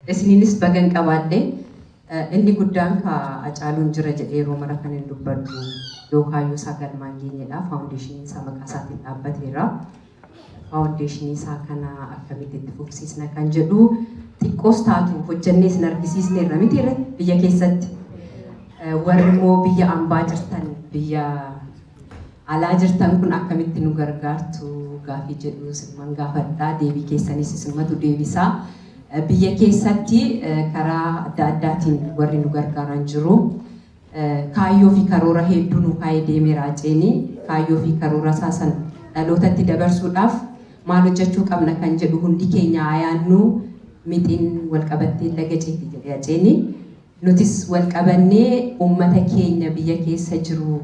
Isininis bagan qabaadhe inni guddaan ka Hacaaluun jira jedhee yeroo mara kan hin dubbadhu yookaan yoo sagal maangeenyedha faawundeeshinii isaa maqaa isaatiin dhaabbateera. Faawundeeshinii isaa kana akkamitti itti fufsiisna kan jedhu xiqqoos taatu hojjannee sin argisiisneerra miti biyya keessatti warri immoo biyya ambaa jirtan biyya alaa jirtan kun akkamitti nu gargaartu gaafii jedhu sinuman gaafadhaa deebii keessanis sinumatu deebisaa. Biyya keessatti karaa adda addaatiin warri nu gargaaran jiru kaayyoo fi karoora hedduu nu kaa'ee deemeera Haceenii kaayyoo fi karoora isaa san dhalootatti dabarsuudhaaf maal hojjechuu qabna kan jedhu hundi keenya ayaannu mixiin walqabattee laga ceeti jedhee Haceenii nutis walqabannee uummata keenya biyya keessa jiru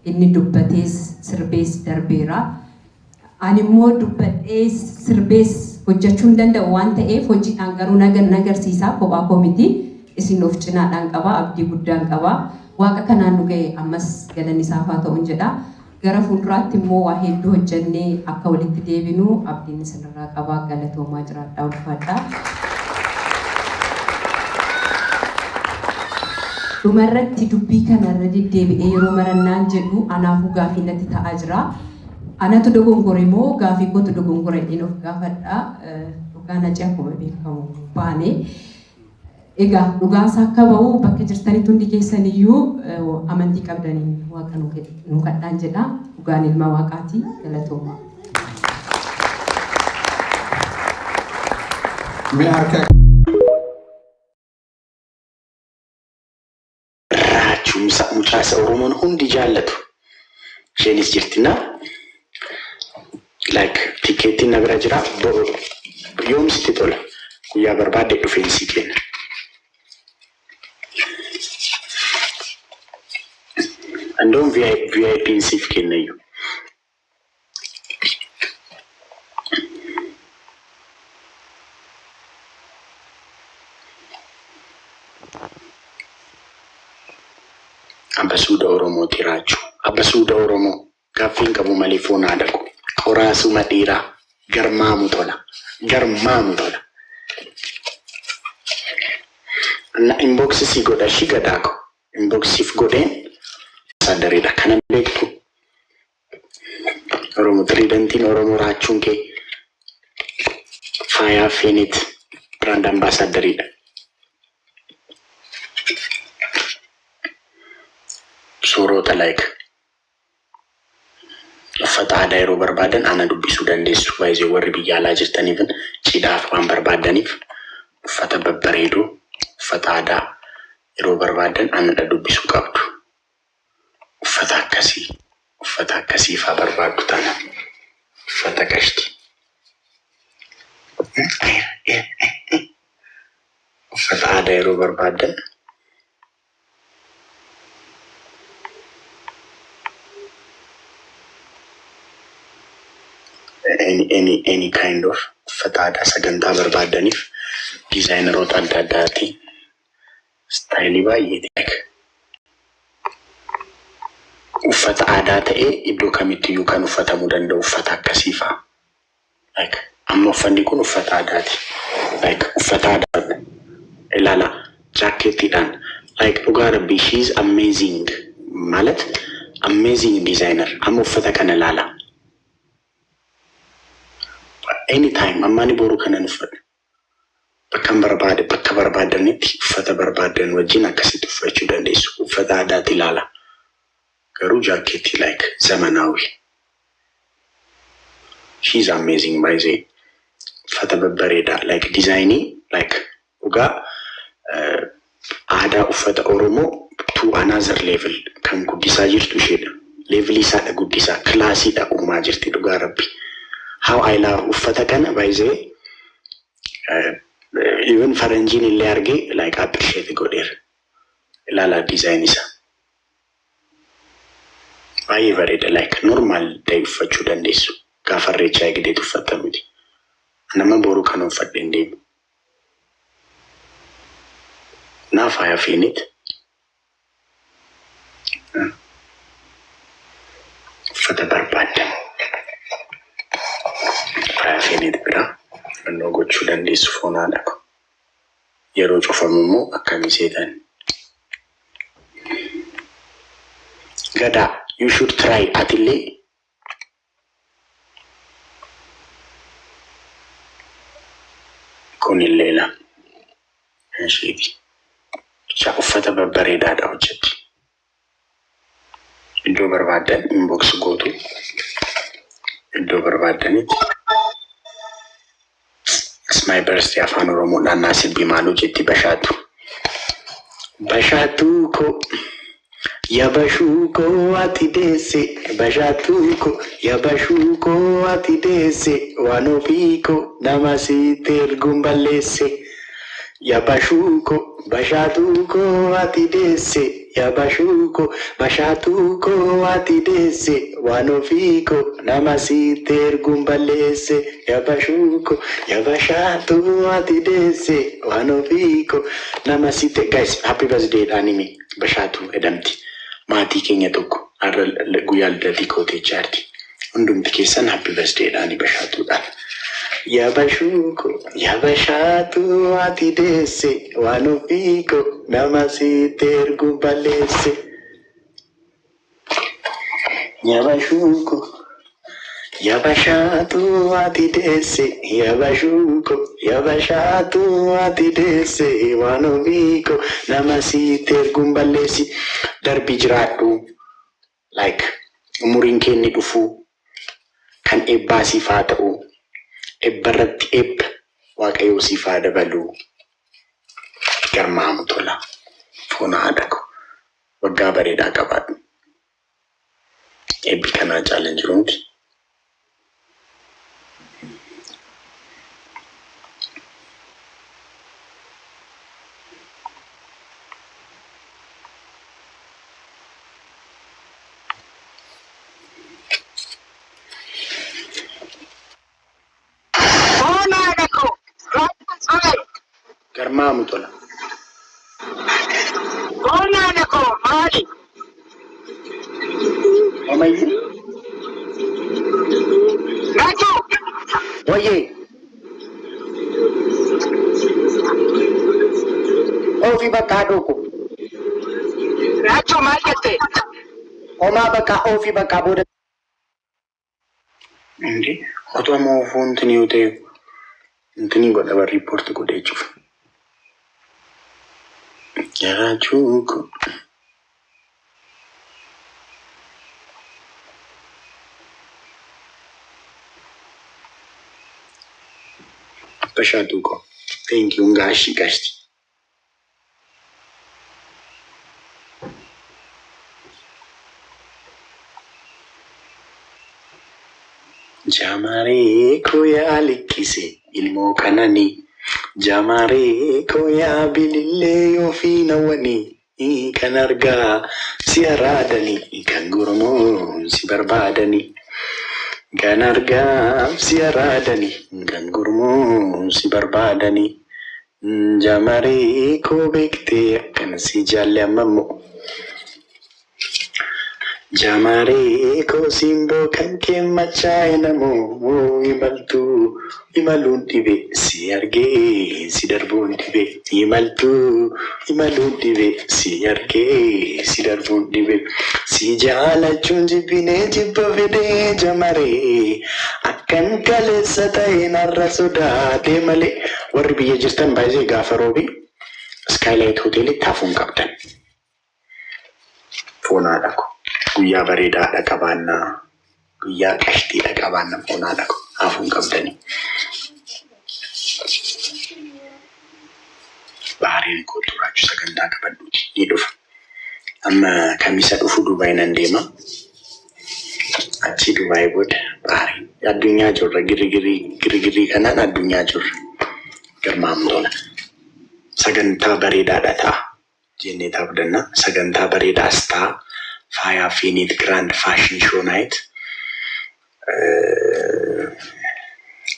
inni dubbatees sirbees darbeera. Ani immoo dubbadhee sirbees hojjechuu hin danda'u waan ta'eef hojiidhaan garuu nagarsiisaa kophaa koo miti isin of cinaadhaan qaba abdii guddaan qaba waaqa kanaan nu ga'e ammas galanni isaaf haa ta'u jedha gara fuulduraatti immoo waa hedduu hojjennee akka walitti deebinu abdiin isinirraa qaba galatoomaa jiraadhaa ulfaadhaa. Dhumarratti dubbii kanarra deddeebi'ee yeroo marannaan jedhu anaafuu gaafii natti ta'aa jira. Anatu dogongore moo gaafii kootu dogongore inni of gaafadha dhugaan Hacee akkuma beekamu baane egaa dhugaan isaa akka ba'u bakka jirtanitti hundi keessaniyyuu amantii qabdanii waaqa nu kadhaan jedha dhugaan ilma waaqaati galatooma. Raachumsa mucaasa Oromoon hundi jaallatu isheenis jirtina. Like tikeetiin na bira jira yoomsitti tola guyyaa barbaadde dhufeensi kenna. Andoon VIP'n siif kennayyuu. Abba Suuda Oromoo tiraachuu. Abba Suuda Oromoo gaaffiin qabu malee foon haadha Qorasuma dhiiraa garmaamu tola. Na inbox si godha shi gadaako inbox sif godheen sadariidha kana beektu Oromoo tiriidantiin Oromoo raachuun kee faayaa feenit brand ambaasadariidha. Soorota like uffata aadaa yeroo barbaadan ana dubbisuu dandeessu baay'ee warri biyya alaa jirtaniif cidhaaf waan barbaadaniif uffata babbareedoo uffata aadaa yeroo barbaadan ana dubbisuu qabdu. Uffata akkasii faa barbaaddu tana uffata qashti uffata aadaa yeroo barbaadan any kind of fatada saganta barbadanif designer ota addaati style baay'ee uffata aadaa ta'e iddoo kamittiyyuu kan uffatamuu danda'u uffata akkasiifa like amma uffanni kun uffata aadaati like uffata aadaa ilaala jaaketiidhaan like dhugaa rabbii she is amazing ማለት amazing designer amma uffata kana ilaala. Anytime amani boru kanan uffadhu bakka barbaadanitti uffata barbaadan wajjin akkasitti uffachuu dandeessu uffata aadaati ilaala garuu jaaketi like zamanawi. She's amazing by the uffata babbareeda like designing like ugaa aadaa uffata Oromoo to another level kan guddisaa jirtu isheedha. Level isaadha guddisaa kilaasiidha uumaa jirti dhugaa rabbi. How I love uffata kana by the way even faranjiin illee argee like appreciate godheera. Ilaala design isa baay'ee bareeda like normal ta'e uffachuu dandeessu gaafa irreechaa eegdeetu uffatta miti. Nama boru kan uffadhe hin deemu. Naaf haa fiinit uffata barbaadamu. Haa fiinit bira fannoo gochuu dandeessu foon haadha ko. yeroo cufamu immoo akkami seetan. Gada, you should try atile. Kunillela. Sheebi. Cha uffata babbareedaadha hojjetti. Iddoo barbaadan inbox gootu. Iddoo barbaadanitti. It's my birthday afaan Oromoo naannaa sibbii maaloo jetti bashaatu. Bashaatu ko ya bashu ko ati dese. Bashaatu ko ya bashu ko ati dese. Wanofi ko namasite ergumbalese. Ya bashu ko bashaatu ko ati dese. Ya bashu ko bashaatu ko ati dese. Wanofi ko namasite ergumbalese. Ya bashu ko ya bashaatu ati dese. Wanofi ko namasite. Guys, happy birthday anime bashaatu edamti. Maatii keenya tokko guyyaa lidaatii kootee jaarti. Hundumti keessan happy birthday dhaani bashaatuudhaan. Ya bashuko, ya bashatu ati dese. Wanofiko namasite ergumbalese. Ya bashuko, ya bashatu ati dese. Ya bashuko, ya bashatu ati dese. Wanofiko namasite ergumbalese. Darbi jiraadhu. Like umuriin keenya dhufu kan eebbaa siifaa ta'u. Ebbarratti ebb waaqayyoo siifaa dabalu. Garmaamu tola. Foona haadha ko. Waggaa bareedaa qabaadhu. Ebbi kanaa caalan jiruunti. Garmaamu tola. Ko maali? Omayyi. Nacho. Oye. Ofi bakka dhoko. Nacho maal jette? Omaa bakka ofi bakka booda. Indi otoo moo foonti ni utee. Intini godha bar report godhee jiru. Jarachuko. Bashatuko. Thank you, Ngashi Gashti. Jamare koya likise ilmo kanani. Jamare koya bilille ofina wani. Kan argaa si araadani. Kan gurmuun si barbaadani. Kan argaa si araadani. Kan gurmuun si barbaadani. Jamare ko beekte akkan si jaallamammo. Jamare ko simbo kan kee machaa'e namoo imaltuu imaluun dhibe si argee si darbuun dhibe imaluun dhibe si argee si darbuun dhibe si jaalachuun jibbinee jibba fedee jamare akkan kaleessa ta'e narra sodaatee malee. Warri biyya jirtan baay'ee gaafa roobi Skylight Hotel taafuun qabdan. Foonaadha ko. Guyyaa bareedaadha qabaannaa. Guyyaa qashtiidha qabaannaa foonaadha ko. Taafuun qabdani. Bahareen koo turaachuu sagantaa qabadhuuti ni dhufa. Amma kamisa dhufu Dubaay nan deema. Achi Dubaay booda Bahareen. Addunyaa jirra girigirrii kanaan addunyaa jirra. Garmaamu tola. Sagantaa bareedaadha ta'a. Jennee taabdanna. Sagantaa bareedaas ta'a. Faya Finite Grand Fashion Show Night.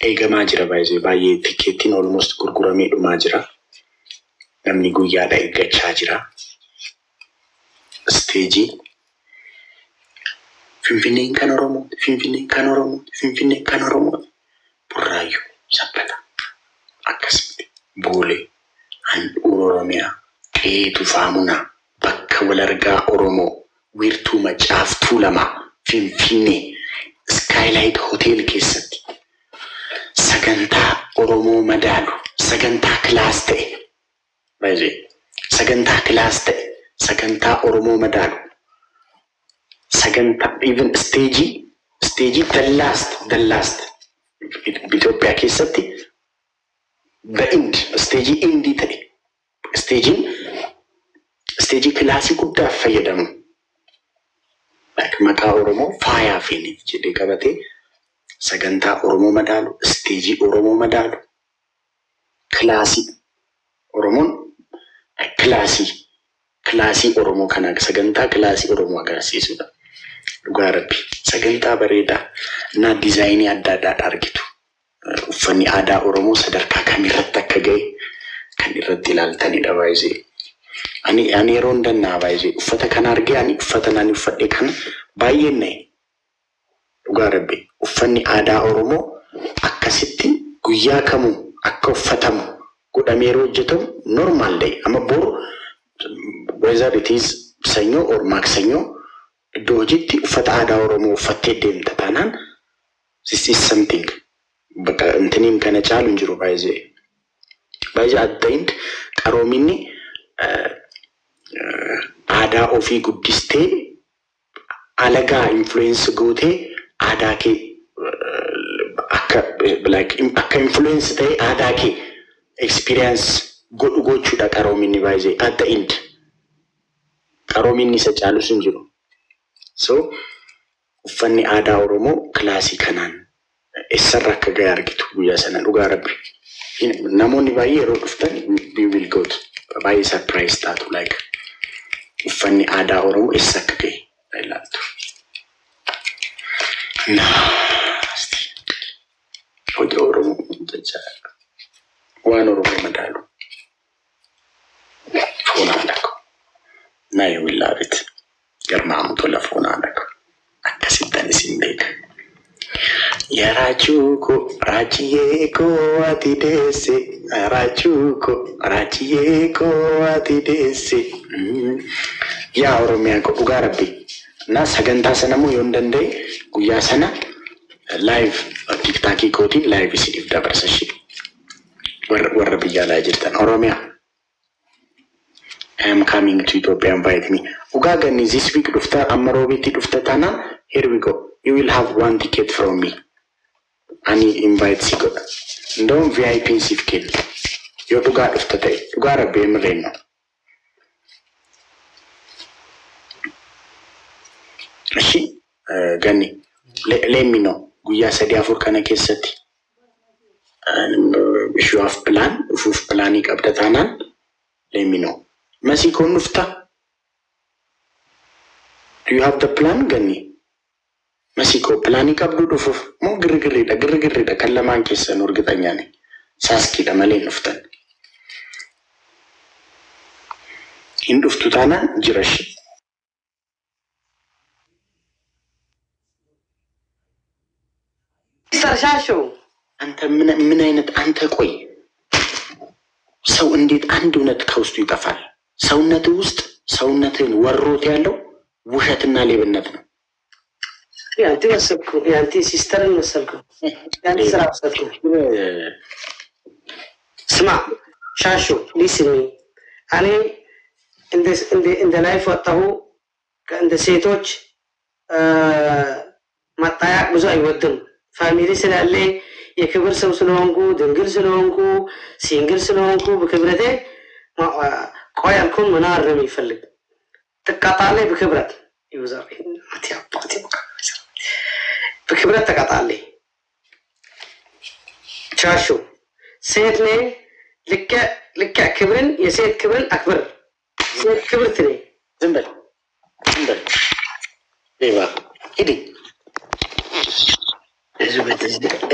Eegamaa jira baay'ee tikeettiin almost gurguramee dhumaa jira. Namni guyyaadha eeggachaa jira. Steejii. Finfinneen kan Oromoo, Finfinneen kan Oromoo, Finfinneen kan Oromoo. Burraayyuu sabbata. Akkasumatti Boolee عن أوروميا كيتو فامونا بكا ولرقا أورومو ويرتو مجافتو لما فيني سكايلايت هوتيل كيست سجنتا أورومو مدالو سجنتا كلاستي بايزي سجنتا كلاستي سجنتا أورومو مدالو سجنتا even stage the last بإثيوبيا كيستي the end stage indie تري stage كلاسي كودا فيدم like مكا أورومو فايا فيني جدي كبتي سجنتا أورومو مدالو stage أورومو مدالو كلاسي أورومون كلاسي أورومو كنا سجنتا كلاسي أورومو كلاسي سودا غاربي سجنتا بريدا نا ديزايني أدادا أرجتو فني أدا أورومو صدركا كاميرتا كجاي كان يرد لالتاني دوايزي أني روندن ناوايزي فتا كان أرجع أني فتا ناني فتا كان باينة غاربي فني أدا أورومو أكاسيتي غيا كمو أكو فتامو كودا ميرو جتم normal day أما بور whether it is سنيو or ماكسنيو دوجيتي فتا أدا أورومو فتي ديم تتانان this is something بقى انتنين كان challenge رو بايزي at the end كاروميني أدا أوفي قدستي ألغا influence قوتي أدا كي أكا influence تي أدا كي experience go chuda karomini baise at the end karomini sa chalu sunjiro so uffanni aada oromo klasi kanan isarra ka gayar gitu buya sanan uga rabbi namoni baye ro duftan we will go by surprise that like uffanni aada oromo isakka gay ilaaltu na hoje oromo tacha wan oromo madalu فونانكو ناي ولابت يرمام طول فونانكو أكسيدني سينديك يا راجوكو راجيكو أتيدسي راجيكو أتيدسي يا أوروميانكو أغاربي ناس هجنتا سنمو يوندندي ويا سنة لايف تيك تاكي كوتي لايف سيديف دابرسشي وربي يا جرتان أوروميا I am coming to Ethiopia, invite me. Ugagani, this week dufta Amarobiti dufta tana. Here we go. You will have one ticket from me. Ani invite Sigo. Don't VIP sifkin. You to God dufta tay. Ugara bem reno. She Gani. Let me know. Guya sadi afur kana kesati. If you have plan, if you have planning abda tanan, let me know. Masiko nufta. Do you have the plan, Gani? Masiko plani kabdu dufuf. Mo girgirida kallaman kessa nurgitanyani. Saski da male nuftan. Hinduftu tana jirashi. Sarshashu. Anta minaynet anta koi. Saw indeed andunet kaustu itafal. ሰውነት ውስጥ ሰውነትን ወሮት ያለው ውሸትና ሌብነት ነው። ያንተ ወሰብኩ ያንተ ሲስተርን ወሰብኩ ያንተ ስራ ወሰብኩ። ስማ ሻሹ ሊስኒ እኔ እንደ ላይፍ ወጣሁ እንደ ሴቶች ማጣያ ብዙ አይወድም። ፋሚሊ ስላለ የክብር ሰው ስለሆንኩ ድንግል ስለሆንኩ ሲንግል ስለሆንኩ በክብረቴ ቆይ አልኩን መናር ነው የሚፈልግ ተቃጣለይ በክብረት ይወዛር አትያባቲ በክብረት ተቃጣለይ ቻሹ ሴት ነኝ ልክ ክብርን የሴት ክብርን አክብር ሴት ክብርት ነኝ ዝም በል ሌባ ሂድ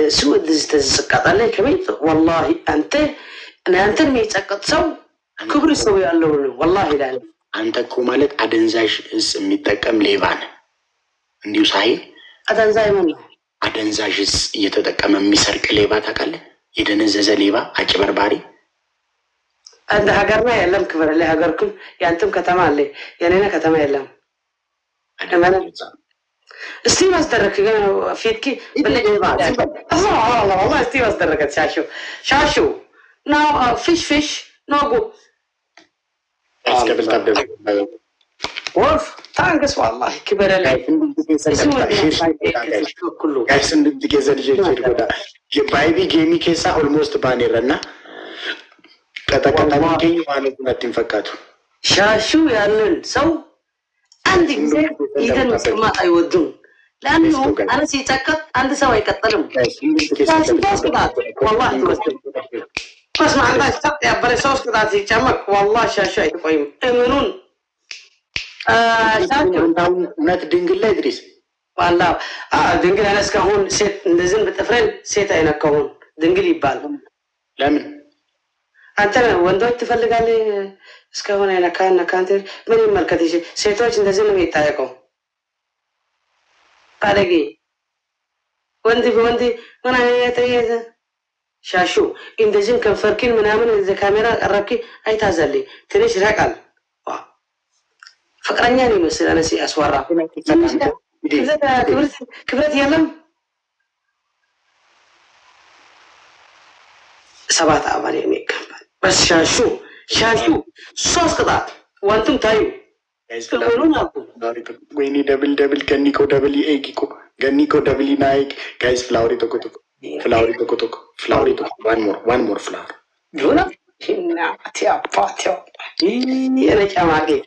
እሱ ተቃጣለይ ከቤት والله አንተ የሚጸቀጥ ሰው ክብር ሰው ያለው ነው والله ይላል። አንተ እኮ ማለት አደንዛዥ እጽ የሚጠቀም ሌባ ነህ። እንዲሁ ሳይ አደንዛዥ እጽ እየተጠቀመ የሚሰርቅ ሌባ ታውቃለህ? የደነዘዘ ሌባ አጭበርባሪ عند هاجرنا يلم كبر اللي هاجركم يانتم كتما اللي يعني أنا كتما يلم أنا استيم أصدرك فيتكي بالله والله استيم أصدرك شاشو now fish no go وولف تانقص والله كبر اللي كله guys ndumti kesa dijechir goda baby game kesa almost banirana kata mungkin wanu natin fakatu شاشو يالن سو عندك زين إذا ما أيودون لأنه أنا سيتأكد عند سوى يكتلم شاشو بس كذا والله توصل بس ما عندك سقط يا بري صوص كذا سيجمعك والله شاشو يتقيم إمنون شاشو نات دينجل لا يدرس والله دينجل أنا سكهون سيت نزين بتفرين سيت أنا كهون دينجل يبال لمن أنت وندو تفلق عليه سكهون أنا كانتر من المركزي سيتوش نزين ميتايكو قالقي وندي من أنا يتيجا شاشو إن دزين كان فرقين من أمن إذا كاميرا الركي أي تازلي تريش رقال فكرني يعني مثل أنا سي أسوارا كبرت يلم سبعة أعمال يعني بس شاشو صوص كذا وأنتم تايو ويني دبل كنيكو دبل إيكيكو كنيكو دبل نايك guys flowery toko one more flower جونا تيا أنا كماكي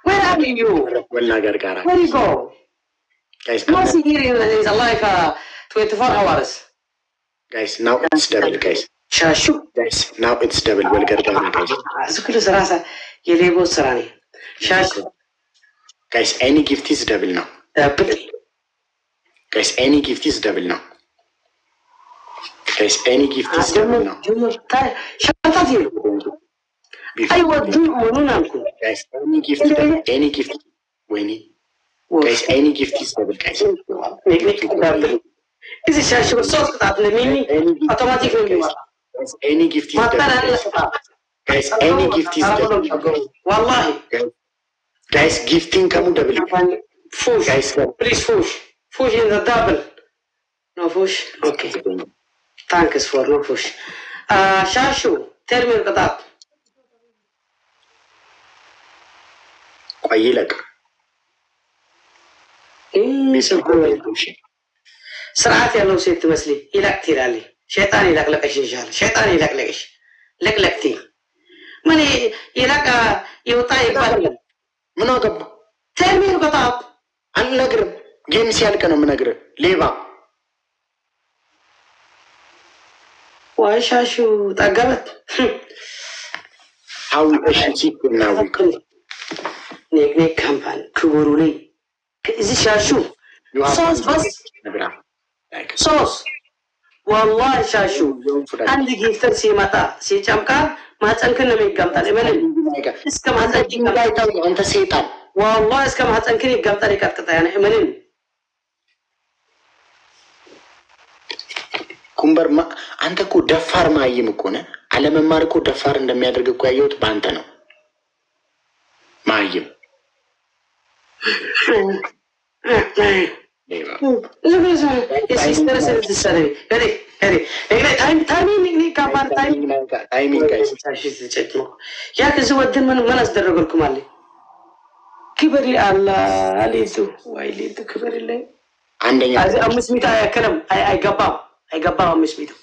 where are you ولا غرغرة where you go guys no see here is like 24 hours guys now it's double guys شاشو guys now it's double ولا غرغرة guys كل سراسة يليبو سراني شاشو guys any gift is double now guys any gift is double now guys any gift is double now شاتاتي أيوة دون منونكم guys any gift ويني guys any gift is double guys إذا شاشو الصوت قطعتنا مني أوتوماتيك guys any gift is double guys any gift is double والله guys gifting kamu double فوش guys please فوش in the double no فوش okay thanks for no فوش شاشو ترمي القطعات قيلك سرعات يا لو سيت مسلي إلى كتير علي شيطان يلقلقش إن شاء الله شيطان يلقلقش لقلقتي مني يلقى يوطا يبال من أقب ترمي القطعات أنا نقرب جيم سيالك أنا من أقرب ليبا وشاشو تقبت how we should now نيك كامبان كبرولي إذا شاشو صوص بس صوص والله شاشو عندي جيفتر سيماتا سيجامكا ما تنكن نمي قمطان إمانين إسكا ما تنكن أنت سيطان والله إسكا ما تنكن قمطان يكتكتا يعني إمانين كمبر ما أنت كو دفار ما يمكونه على ما ماركو دفار عندما يدرك كويوت بانتنو ما يم يا كزودن من أصدر لكم علي كبر لي الله عليتو ويليتو كبر لي عندنا أمس ميتا يا كلام أي قبام أمس ميتا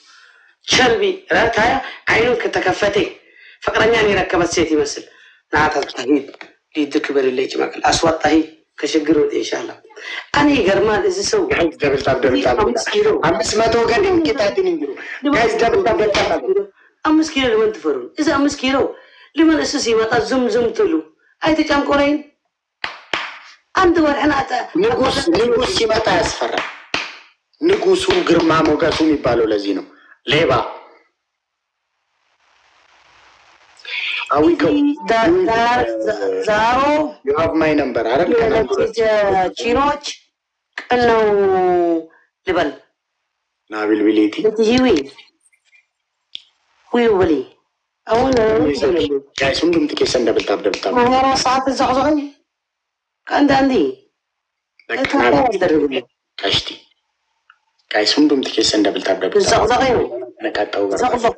شلبي راتها عينك تكفتي فقرني أني ركبت سيتي مثل نعتها تهيد يد كبر اللي جمعك الأصوات تهيد كشجرود إن شاء الله أنا جرمان إذا سو أمس ما توقعين كده تنيجرو guys double أمس كيلو لمن تفرون إذا أمس كيلو لمن أساسي ما تزم تلو أي تجمع كورين أندور أنا أتا نقص ما تأسفر نقص وقرما موجاسو ميبالو لزينو ليبا أوي كو زارو you have my number عرب تشيروش إنه لبن نابل بليتي تجيوي ويولي ጋይስ ሁሉም ትኬት እንደብልታብ ደብልታብ ሰዓት ዘቅዘቀኝ ከአንዳንዴ ቀሽቲ ጋይስ ሁሉም ትኬት እንደብልታብ ደብልታብ ዘቅዘቀኝ ነው ነቃጣው ዘቅዘቅ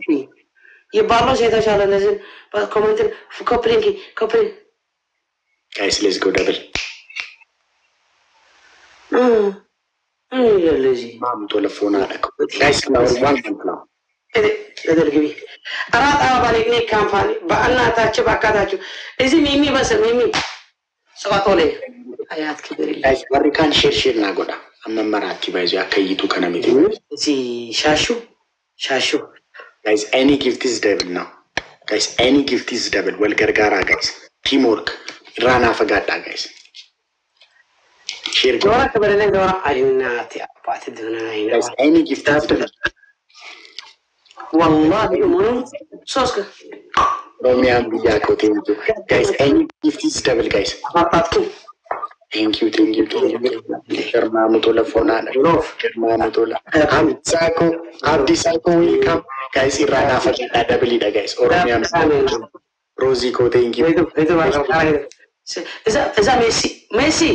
ይባላል የተሻለ ለዚህ ኮሜንት ኮፕሊንግ ጋይስ ሌትስ ጎ ደብል ለዚህ ማምቶ ለፎና አለከው ጋይስ ነው ዋን ነው እደርግቢ አራት አባባሪ ኔ ካምፓኒ በእናታችሁ ባካታችሁ እዚህ ሚሚ በሰል ሚሚ ሰዋቶሌ አያት ክብር ጋይስ ወሪካን ሼር ናጎዳ አመመራቲ ባይዙ ያከይቱ ከነሚት እዚህ ሻሹ guys any gift is double now guys any gift is double well gargara guys teamwork rana fagada guys share ዶራ ከበረለ ዶራ አይናት ያባተ ደና አይና guys any gift is double والله يمون ሶስከ ሮሚያን ቢያ ኮቴንቱ guys any gift is double guys አጣጥኩ thank you germano telephone germano abdi sako welcome guys irana fagada double ida guys oromian rosie ko thank you اذا ميسي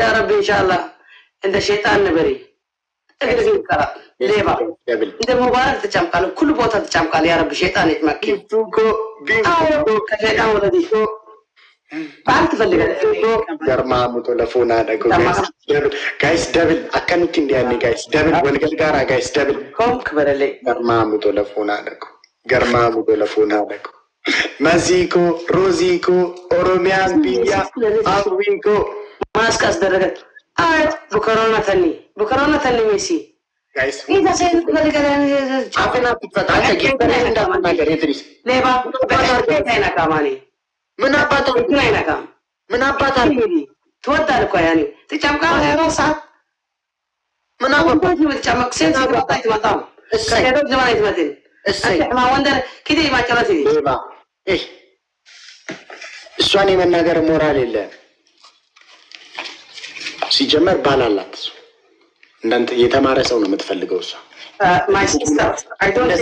يا رب ان شاء الله انت شيطان نبري اجلس يقرا ليبا انت مبارك تجمقال كل بوتا تجمقال يا رب شيطان يتمكن بيفوكو كشيطان ولدي بعد تفلق germano telephone ada guys double akanut indiani guys double walgal gara guys double kom kbarale germano telephone ada maziko rosiko oromian biya awiko ማስቀስ ደረገት በኮሮና ተኒ ሜሲ guys ኢዛ ሰይን ለገለን አፈና ተጣጣ ገበረ እንዳማናገር እድሪስ ሌባ በርቴ አይናካማኒ ምን አባታ ትወዳለህ እኮ ያኔ ተጨምቃ ያለው ሰዓት ምን አባታ ተጨምቅ ሴት ሲወጣ ይመጣው ከሄደው ዘማን ይመጣል እማ ወንደር ከዲ ማጨራት ይዲ ሌባ እሷን የመናገር ሞራል የለ ሲጀመር ባላላት እንዳንተ የተማረ ሰው ነው የምትፈልገው እሷ ማይ ሲስተር አይ ዶንት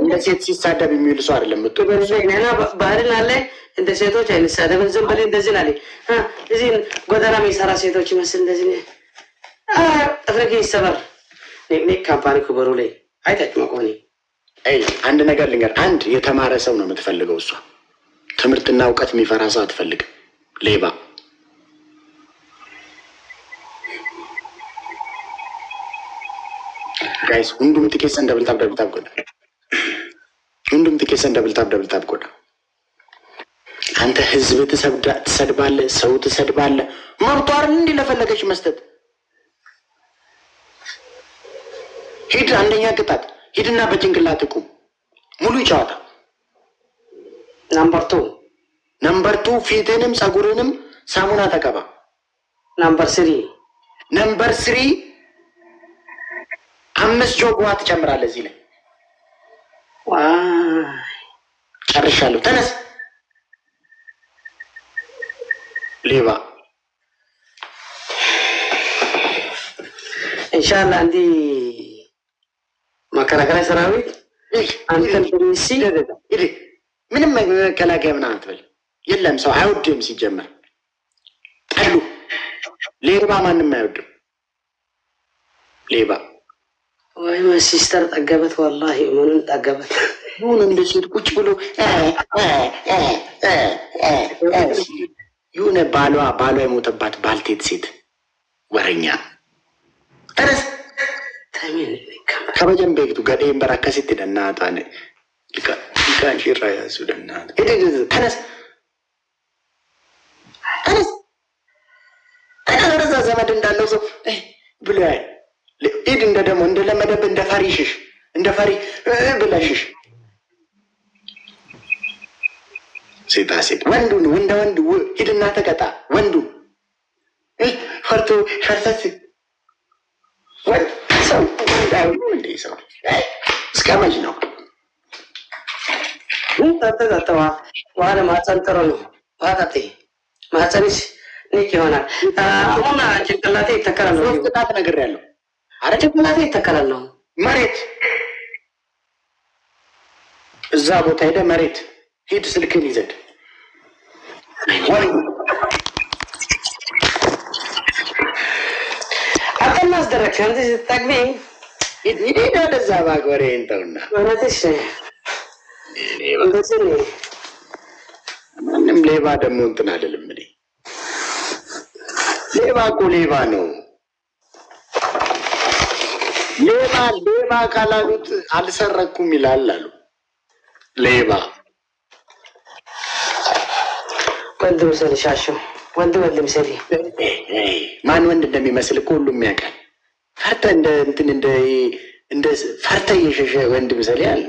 እንደ ሴት ሲሳደብ የሚውል ሰው አይደለም እኔና ባህልን አለ እንደ ሴቶች አይነሳደብን ዝም ብለን እንደዚህ አለ እዚህ ጎዳና የሚሰራ ሴቶች ይመስል እንደዚህ አፍሪካ ይሰበር ኔክ ካምፓኒ ኩበሩ ላይ አይታችሁ ማቆኒ አንድ ነገር ልንገር አንድ የተማረ ሰው ነው የምትፈልገው እሷ ትምህርትና ዕውቀት የሚፈራ ሰው አትፈልግም ሌባ guys ሁሉም ትኬት እንደብልታብ ጎዳ አንተ ህዝብ ትሰድባለህ ሰው ትሰድባለህ መብቷ አይደል እንዴ ለፈለገች መስጠት ሂድ አንደኛ ቅጣት ሂድና በጭንቅላት ቁም ሙሉ ጨዋታ ነምበር 2 ፊትንም ጸጉርንም ሳሙና ተቀባ ነምበር 3 5 ጆግ ውሃ ትጨምራለህ እዚህ ላይ ጨርሻለሁ ተነስ ሌባ ኢንሻአላህ እንዲ ማከራከራ ሰራዊት አንተን ብሪሲ ምንም መከላከያ ምን አትበል የለም ሰው አይወድም ሲጀመር ጠሉ ሌባ ማንንም አይወድም ሌባ ወይ ሲስተር ጠገበት والله ምኑን ጠገበት ምን እንደዚህ ቁጭ ብሎ የሆነ ባሏ የሞተባት ባልቴት ሴት ወረኛ ተነስ ታሚን ከበጀንቤቱ ገዴን በራከሲት ደናታነ ይካን ሽራያ ሱደናት ተነስ ዘመድ እንዳለው ሰው ብሎ ሂድ እንደ ደግሞ እንደለመደብ እንደ ፈሪሽሽ እንደ ፈሪ ብለሽሽ ሴት ወንዱን ወንድ ሂድና ተቀጣ ወንዱ ፈርቶ ሸርተት ወንድ ሰው እንዳው እንደ ሰው እስከመች ነው ተተተዋ ዋለ ማጸንጠሮ ነው ዋታቴ ማጸንሽ ንክ ይሆናል አሁን ጭንቅላቴ ተከራለ ነው ቅጣት ነገር ያለው አረ ጭንቅላቴ ተከራለ ነው መሬት እዛ ቦታ ሄደ መሬት ሂድ ስልክን ይዘድ ወይ አጠናስ ደረክ አንተ ተጠቅሜ ሂድ ወደዛ ባጎሬ እንተውና ወረተሽ እንደዚህ ምንም ሌባ ደግሞ እንትን አይደለም እኔ ሌባ እኮ ሌባ ነው ሌባ ካላሉት አልሰረኩም ይላል አሉ ሌባ ወንድ ምሰል ሻሽው ወንድ ምሰል ማን ወንድ እንደሚመስል እኮ ሁሉም ያውቃል ፈርተ እንደ ፈርተ እየሸሸ ወንድ ምሰል ያለ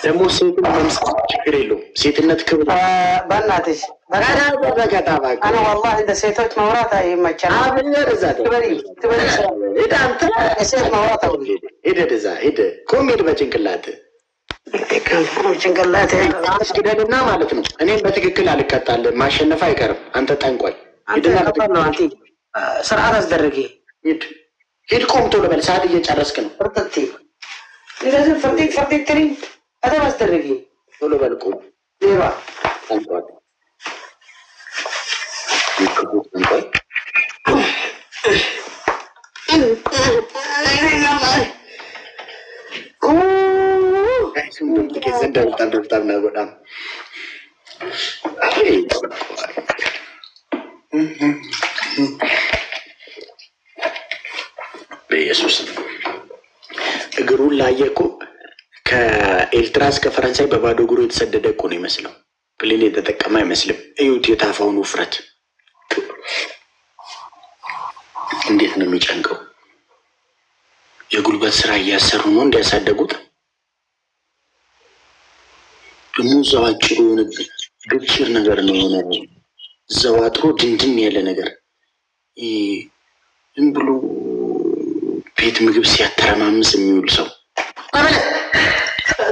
ደግሞ ሴትን መምሰል ችግር የለውም ሴትነት ክብር በእናትሽ አነ والله እንደ ሴቶች ማውራት አይመቸንም ሴት ማውራት ሄደ ኮሜድ በጭንቅላት ግደልና ማለት ነው እኔም በትክክል አልቀጣልም ማሸነፍ አይቀርም አንተ ጠንቋይ ስርዓት አስደረጊ ሂድ ቆም ቶሎ በል ሰዓት እየጨረስክ ነው እንደዚህ ፈርጤት ትሪ አደብ አስደረጊ ቶሎ በል ቆም ሌባ በኢየሱስ እግሩን ላየ እኮ ከኤርትራ እስከ ፈረንሳይ በባዶ እግሩ የተሰደደ እኮ ነው ይመስለው። ፕሌን የተጠቀመ አይመስልም። እዩት የታፋውን ውፍረት እንዴት ነው የሚጨንቀው። የጉልበት ስራ እያሰሩ ነው እንዲያሳደጉት። ደግሞ እዛው አጭሩ የሆነ ግጭር ነገር ነው የሆነ እዛው አጥሮ ድንድን ያለ ነገር ዝም ብሎ ቤት ምግብ ሲያተረማምስ የሚውል ሰው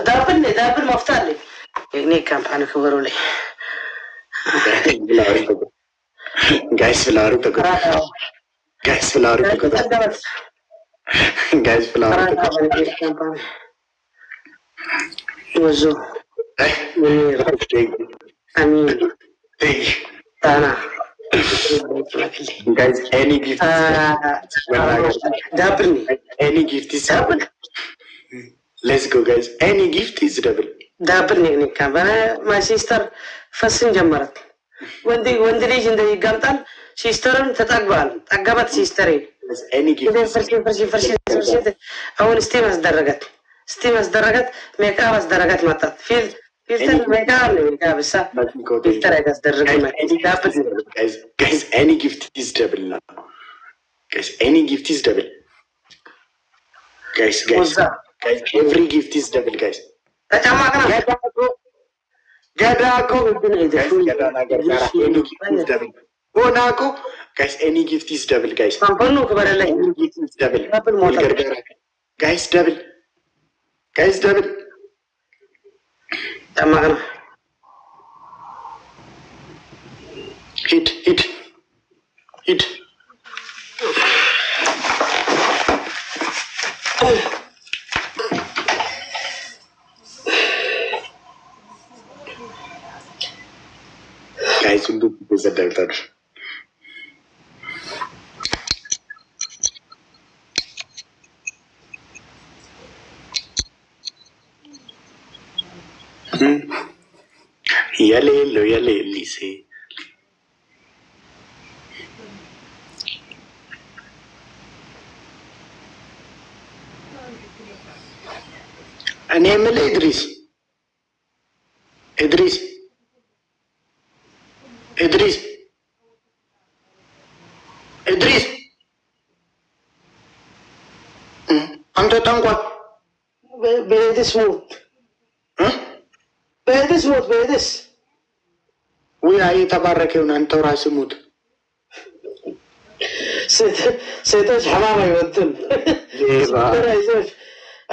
ዳብን መፍታለ እኔ ካምፓኒ ክብሩ ላይ ጋይስ ፍላወሩ ተቆጣ ጋይስ ፍላወሩ ተቆጣ ጋይስ ፍላወሩ ተቆጣ ወዞ አሚን ታና guys any gift double any gift is double let's go guys any gift is double ኔ ካባና my sister ፈስን ጀመረት ወንድ ልጅ እንደዚህ ይጋምጣል ሲስተርን ተጣግባል ጠጋባት ሲስተር any gift ፈርሲ አሁን ስቴም አስደረጋት ሜካፕ አስደረጋት ማጣት ፊልተር ሜካፕ ነው ጋብሳ ፊልተር ያስደረገና guys any gift is double now guys any gift is double guys every gift is double guys ተጨማቅና ገዳኮ ቦናኮ guys any gift is double guys ካምፓኑ ከበረላይ double guys double ተጨማቅና hit guys untuk bisa daftar ya le sih እኔ የምልህ ኢድሪስ አንተ ጠንቋይ በሄድስ ወይ የተባረከ ይሁን አንተው ራስህ ሙት ሴቶች ሐማም አይወጡም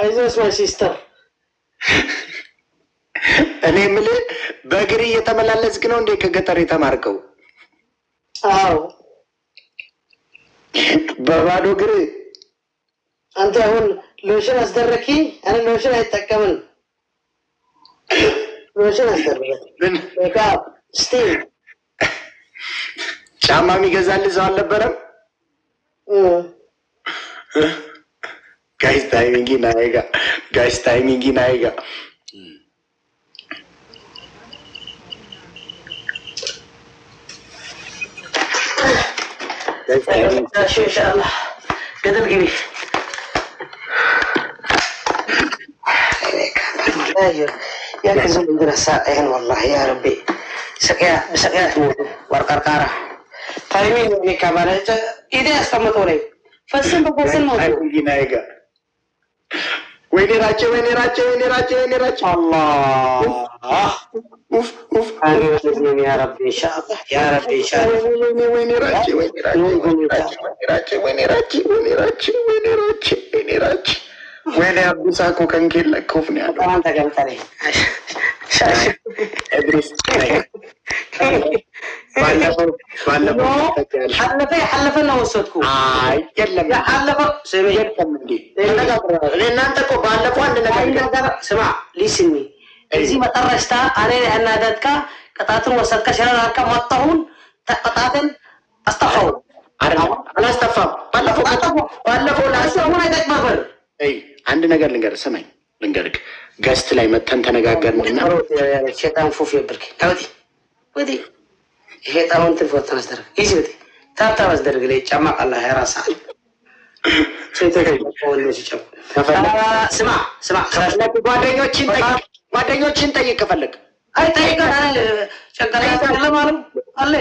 አይዞሽ ማይ ሲስተር እኔ የምልህ በእግር እየተመላለስክ ነው እንዴ ከገጠር የተማርከው? አዎ በባዶ እግር أنت هون لوشن أصدركي أنا لوشن هيتكمل لوشن أصدرك ميك اب ستيل ጫማ የሚገዛልህ ሰው አልነበረም? ጋይስ ታይሚንግ ናይጋ ጋይስ ታይሚንግ ናይጋ إن شاء الله قدر قبي يا كزم عندنا ساعين والله يا ربي سقيا ورقرقارة تايمين ابني كمان إذا استمتوا لي فسن بفسن موضوع وين راجع وين راجع وين راجع وين راجع الله اوف اوف آمين يا ربي إن شاء الله يا ربي إن شاء الله وين راجع وين راجع وين راجع وين راجع وين راجع وين راجع وين راجع وين عبد ساكو كان كيل كوفني أنا أنت قلت لي ادريس حلفة أنا وصلتكم يلا يا حلفة سمي لأن أنت كو بالفو عندنا سمع ليسني إذا ما ترشتا أنا لأن عددك قطعتهم وصلتك شرارك مطهون قطعتين أستفهم أنا أستفهم بالفو لا أستفهم هيدا مغر أي عندنا قال لنقر سمعي لنقرك قست لاي متن تنقاقرنا الشيطان فوف يبرك أودي ودي الشيطان وانت فوت تنصدرك إيش بدي تاب أصدرك لي جمع الله يا راس عالي ስማ ጓደኞችን ጠይቅ ከፈለግ አይ ጠይቅ ጨንቀላ ለማሉ አለ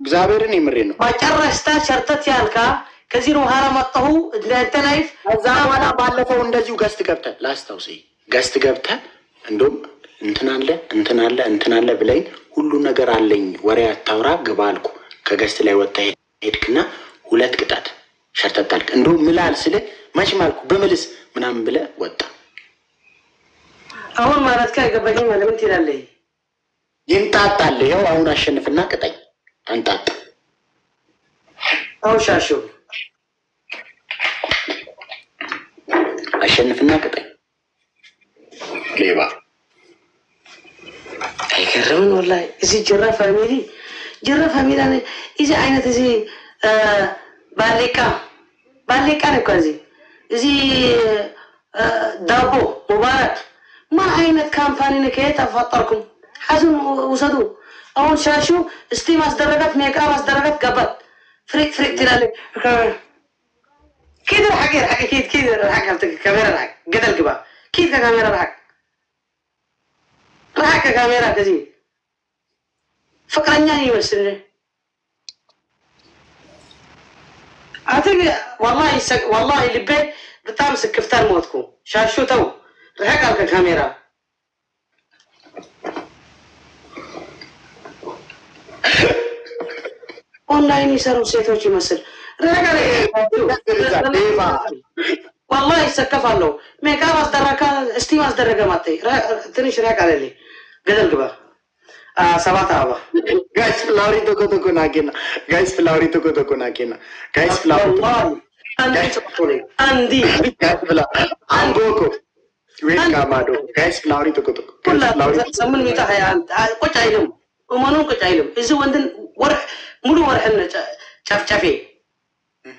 እግዚአብሔርን የምሬ ነው ማጨረስታ ሸርተት ያልካ ከዚህ ነው ሀራ መጣሁ እንደ ላይፍ ከዛ በኋላ ባለፈው እንደዚሁ ገስት ገብተህ ላስታውስ ገስት ገብተህ እንደውም እንትን አለ ብለኝ ሁሉ ነገር አለኝ ወሬ አታውራ ግባ አልኩ ከገስት ላይ ወጣ ሄድክና 2 ቅጣት ሸርተታልክ እንደው ምላል ስለ ማሽ ማልኩ በመልስ ምናምን ብለ ወጣ አሁን ማለት ካይገባኝ ማለት ምን ይላል ይንጣጣል ይሄው አሁን አሸንፍና ቅጣኝ አንጣጣ አው ሻሹ አሸንፍና ቅጣኝ ሌባ አይገርም ወላሂ እዚህ ጀራ ፋሚሊ እዚህ አይነት እዚህ ባሌቃ ነው ከዚህ እዚህ ዳቦ ሙባረክ ما አይነት ካምፓኒ ነው ከተፈጠርኩም ሐዘን ወሰዱ አሁን ሻሹ እስቲም አስደረጋት ሜካፕ አስደረጋት ገባት ፍሪክ ትላለ كده حاجه كده حاجه الكاميرا راك قدل قبا كيف كاميرا راك كاميرا كذي فكرني يمثلني أعتقد والله اللي بيت بتامسك كفتار موتكم شاشو تو رحق على الكاميرا أونلاين يسارون سيتوش يمثل رحق على والله يسكف له ميكاب أصدرك استيم أصدرك ماتي تنش رحق على لي قدر قبا سبعة أبا guys flowery toko nakina guys flowery toko nakina guys flowery Andi guys flowery amboko wait kamado guys flowery toko كلها سمن ميتا حيان قش عيلم ومنون قش عيلم إذا وندن ملو ورحنا شافي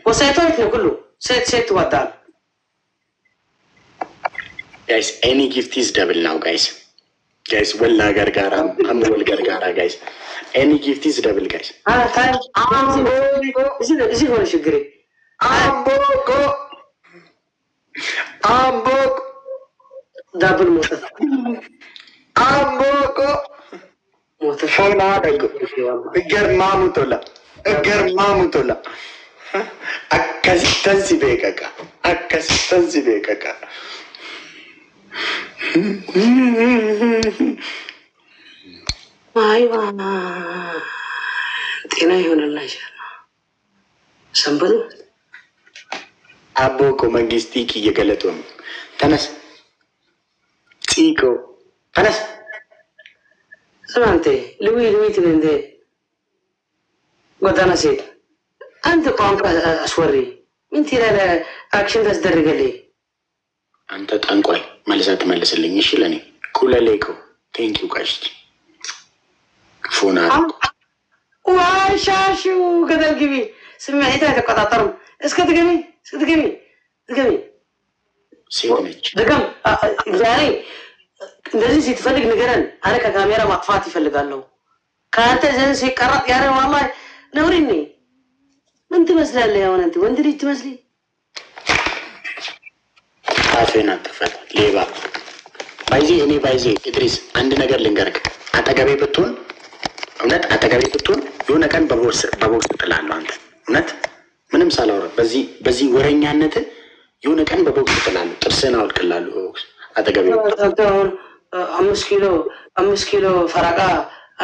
وسيتوك نقوله سيت ودان guys any gift is double now guys ولا gargara I'm well gargara guys any gift is double guys time is it what you amboko double motor amboko fona dago egar mamutola akkasitansi bekaka أيوة تينا يهون الله شاء سنبدو أبوكو منجستيكي يقلتهم تنس تيكو تنس سمعتي لوي تنندي قد أنا سيد أنت قام أسوري ምን ትላለህ? አክሽን ታስደርገልኝ አንተ ጠንቋይ መልሰህ ትመልስልኝ። እሺ ለኔ ኩለሌኮ ቴንኪዩ ጋሽ ፎና ዋሻሹ ገደል ግቢ ስሜት አይተቆጣጠሩም። እስክትገቢ ሴት ነች። ድገም ዛሬ እንደዚህ ስትፈልግ ንገረን። አረ ከካሜራ ማጥፋት ይፈልጋለሁ። ከአንተ ዘን ሲቀረጥ ያረ ዋላ ነውሪኒ ምን ትመስላለህ? ያው አንተ ወንድ ልጅ ትመስሊ። አፌን አትፈታ ሌባ። እኔ ባይዜ ኢድሪስ አንድ ነገር ልንገርክ። አጠገቤ ብትሆን እውነት አጠገቤ ብትሆን የሆነ ቀን በቦክስ ጥላለሁ። አንተ እውነት ምንም ሳላወራ በዚህ ወረኛነት የሆነ ቀን በቦክስ ጥላለሁ። ጥርስህን አወልቅላለሁ በቦክስ አጠገቤ ብትሆን። 5 ኪሎ ፈራቃ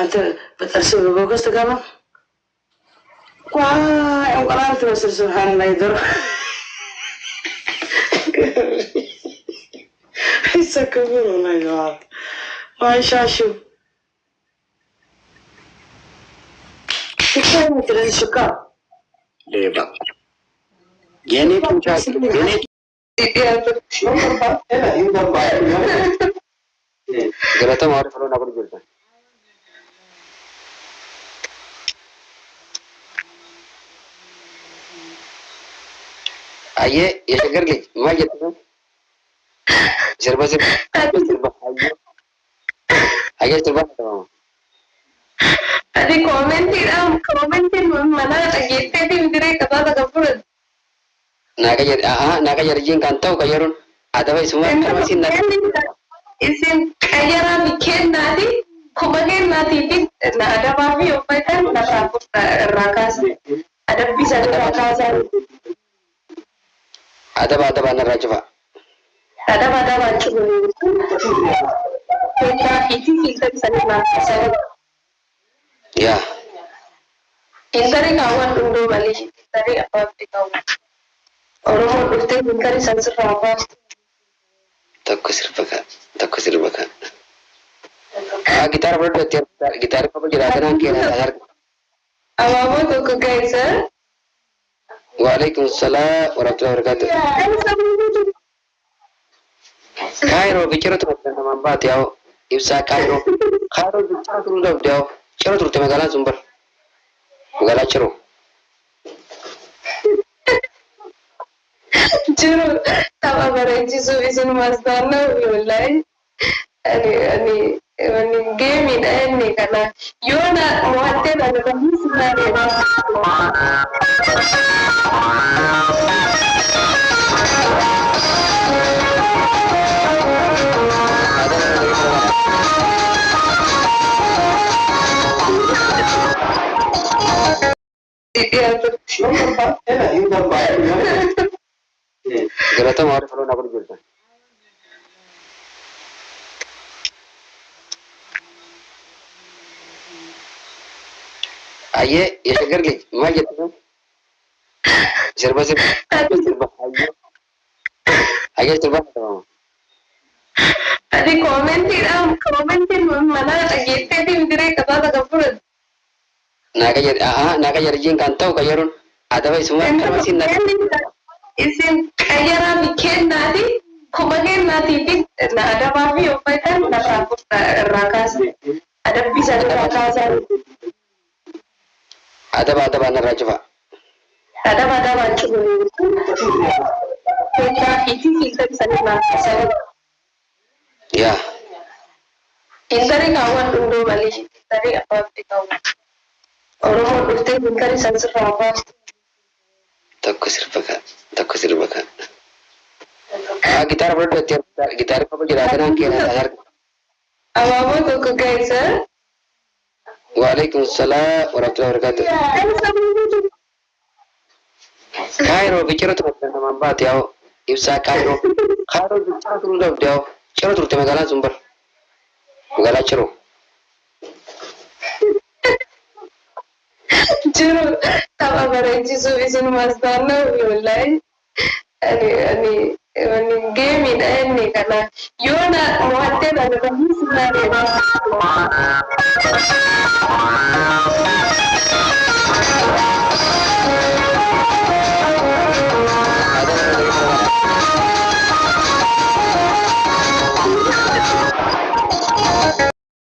አንተ በጥርስ በቦክስ ትገባ እንቁላል ትመስል። ስብሓንላ ይዘሩ ይሰክቡ ነው ነገር ዋይሻሹ ሽካ ሌባ የኔ ጡንቻ ገለተ ማወር ብሎ ነበር ይልታል። አየ የሸገር ልጅ ማየት ነው ጀርባዘር አየ ጀርባ ነው అది కామెంట్ మన ఎత్తేది విదిరే కదా తప్పుడు naga yarjin kan tau kayarun ada bai semua masih nak isim kayara bikin nadi kumagen nadi na ada babi opai kan na rakas ada bisa rakas ada nara coba ada baca kita itu kita bisa nak ya Inkari kawan dulu balik dari apa kawan orang mau bertemu inkari sangat apa takut serbaka gitar berarti gitar apa jadi ada nangkir apa tuh ke guys Waalaikumsalam warahmatullahi wabarakatuh. Kairo bicara tu macam nama apa tiaw Ibsa Kairo bicara tu dah tiaw cero tu temagalan sumber Magala cero cero tapa beranji subisin mas dana ulai ani game ini karena Yona muatte dan kami sebenarnya Galata maaf kalau nak berjuang. Aye, ya segar lagi. Mana tu? Serba. Aye, serba. Adi komen mana yette di vidire kata kapur. Naga yarjin kan tau kayarun. Ada bai semua masih nak. Isim kayara bikin nadi kumagen nadi na ada babi opai kan na rakas ada bisa rakas ada nara coba ada baca kita itu kita bisa nak ya inkari kawan dulu balik dari apa kawan orang mau bertemu inkari sangat apa takut serbaka gitar berarti gitar apa jadi ada nangkir apa tuh ke guys Waalaikumsalam warahmatullahi wabarakatuh. Kairo bicara tu macam nama apa tiaw Ibsa Kairo bicara tu dah tiaw cero tu temagalan sumber Magala cero cero tapa beranji subisin mas dana ulai ani game ini karena Yona muatte dan kami sebenarnya